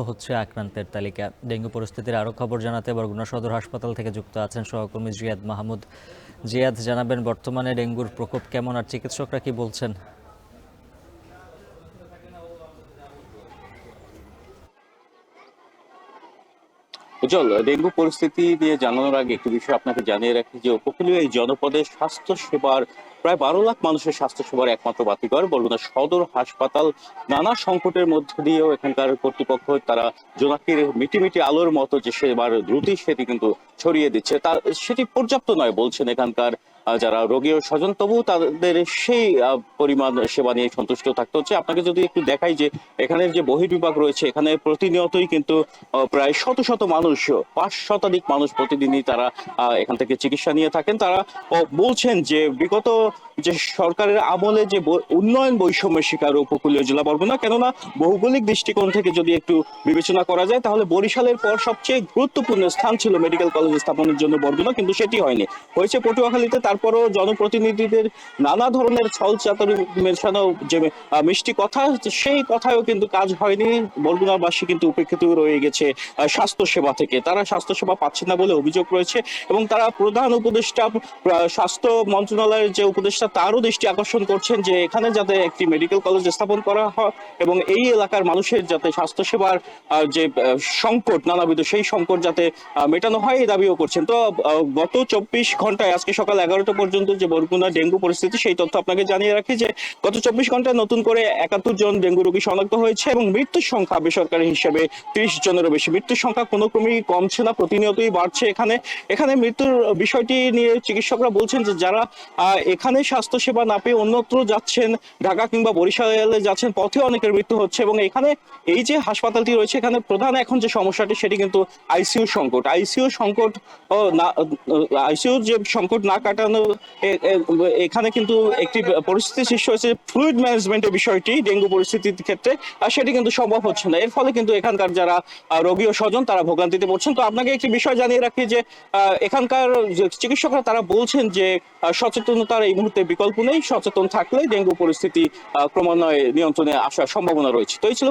হচ্ছে আক্রান্তের তালিকা। ডেঙ্গু পরিস্থিতির আরও খবর জানাতে বরগুনা সদর হাসপাতাল থেকে যুক্ত আছেন সহকর্মী জিয়াদ মাহমুদ। জিয়াদ, জানাবেন বর্তমানে ডেঙ্গুর প্রকোপ কেমন আর চিকিৎসকরা কি বলছেন? উজ্জ্বল, ডেঙ্গু পরিস্থিতি নিয়ে জানানোর আগে একটি বিষয় আপনাকে জানিয়ে রাখি যে উপকূলীয় এই জনপদের স্বাস্থ্য সেবার প্রায় 12 লাখ মানুষের স্বাস্থ্য সেবার একমাত্র বাতিঘর বরগুনা সদর হাসপাতাল। নানা সংকটের মধ্য দিয়েও এখানকার কর্তৃপক্ষ তারা জোনাকির মিটিমিটি আলোর মতো যে সেবার দ্রুতি সেটি কিন্তু ছড়িয়ে দিচ্ছে, তা সেটি পর্যাপ্ত নয় বলছেন এখানকার যারা রোগী ও স্বজন। তবু তাদের সেই পরিমাণ সেবা নিয়ে সন্তুষ্ট থাকতে হচ্ছে। আপনাকে যদি একটু দেখাই যে এখানের যে বহির্বিভাগ রয়েছে, এখানে প্রতিনিয়তই কিন্তু প্রায় শত শত মানুষ, 5 শতাধিক মানুষ প্রতিদিনই তারা এখান থেকে চিকিৎসা নিয়ে থাকেন। তারা বলছেন যে বিগত যে সরকারের আমলে যে উন্নয়ন বৈষম্যের শিকার উপকূলীয় জেলা বরগুনা, কেননা ভৌগোলিক দৃষ্টিকোণ থেকে যদি একটু বিবেচনা করা যায় তাহলে বরিশালের পর সবচেয়ে গুরুত্বপূর্ণ স্থান ছিল মেডিকেল কলেজ স্থাপনের জন্য বরগুনা, কিন্তু সেটি হয়নি। হয়েছে পটুয়াখালীতে, তারপরও জনপ্রতিনিধিদের নানা ধরনের ছল চাতুরি মেশানো যে মিষ্টি কথা, সেই কথায়ও কিন্তু কাজ হয়নি। বরগুনাবাসী কিন্তু উপেক্ষিত রয়ে গেছে স্বাস্থ্য সেবা থেকে। তারা স্বাস্থ্য সেবা পাচ্ছে না বলে অভিযোগ রয়েছে এবং তারা প্রধান উপদেষ্টা, স্বাস্থ্য মন্ত্রণালয়ের যে উপদেষ্টা, তারও দৃষ্টি আকর্ষণ করছেন যে এখানে যাতে একটি মেডিকেল কলেজ স্থাপন করা হয় এবং এই এলাকার মানুষের যাতে স্বাস্থ্য সেবার যে সংকট নানাবিধ, সেই সংকট যাতে মেটানো হয় এই দাবিও করছেন। তো গত 24 ঘন্টায়, আজকে সকাল 11টা পর্যন্ত যে বরগুনা ডেঙ্গু পরিস্থিতি, সেই তথ্য আপনাকে জানিয়ে রাখি যে গত 24 ঘন্টায় নতুন করে 71 জন ডেঙ্গু রোগী শনাক্ত হয়েছে এবং মৃত্যুর সংখ্যা বেসরকারি হিসেবে 30 জনেরও বেশি। মৃত্যুর সংখ্যা কোনো ক্রমেই কমছে না, প্রতিনিয়তই বাড়ছে। এখানে মৃত্যুর বিষয়টি নিয়ে চিকিৎসকরা বলছেন যে যারা এখানে স্বাস্থ্য সেবা না পেয়ে অন্যত্র যাচ্ছেন, ঢাকা কিংবা বরিশালে যাচ্ছেন, পথে অনেকের মৃত্যু হচ্ছে। এবং এখানে এই যে হাসপাতালটি রয়েছে, এখানে প্রধান এখন যে সমস্যাটি সেটি কিন্তু আইসিইউ সংকট। আইসিইউ যে সংকট না কাটানো, এখানে কিন্তু একটি পরিস্থিতি সৃষ্টি হয়েছে, ফ্লুইড ম্যানেজমেন্টের বিষয়টি ডেঙ্গু পরিস্থিতির ক্ষেত্রে, আর সেটি কিন্তু সম্ভব হচ্ছে না। এর ফলে কিন্তু এখানকার যারা রোগী ও স্বজন তারা ভোগান্তিতে পড়ছেন। তো আপনাকে একটি বিষয় জানিয়ে রাখি যে এখানকার চিকিৎসকরা তারা বলছেন যে সচেতনতার এই মুহূর্তে বিকল্প নেই। সচেতন থাকলে ডেঙ্গু পরিস্থিতি ক্রমান্বয়ে নিয়ন্ত্রণে আসার সম্ভাবনা রয়েছে। তো এই ছিল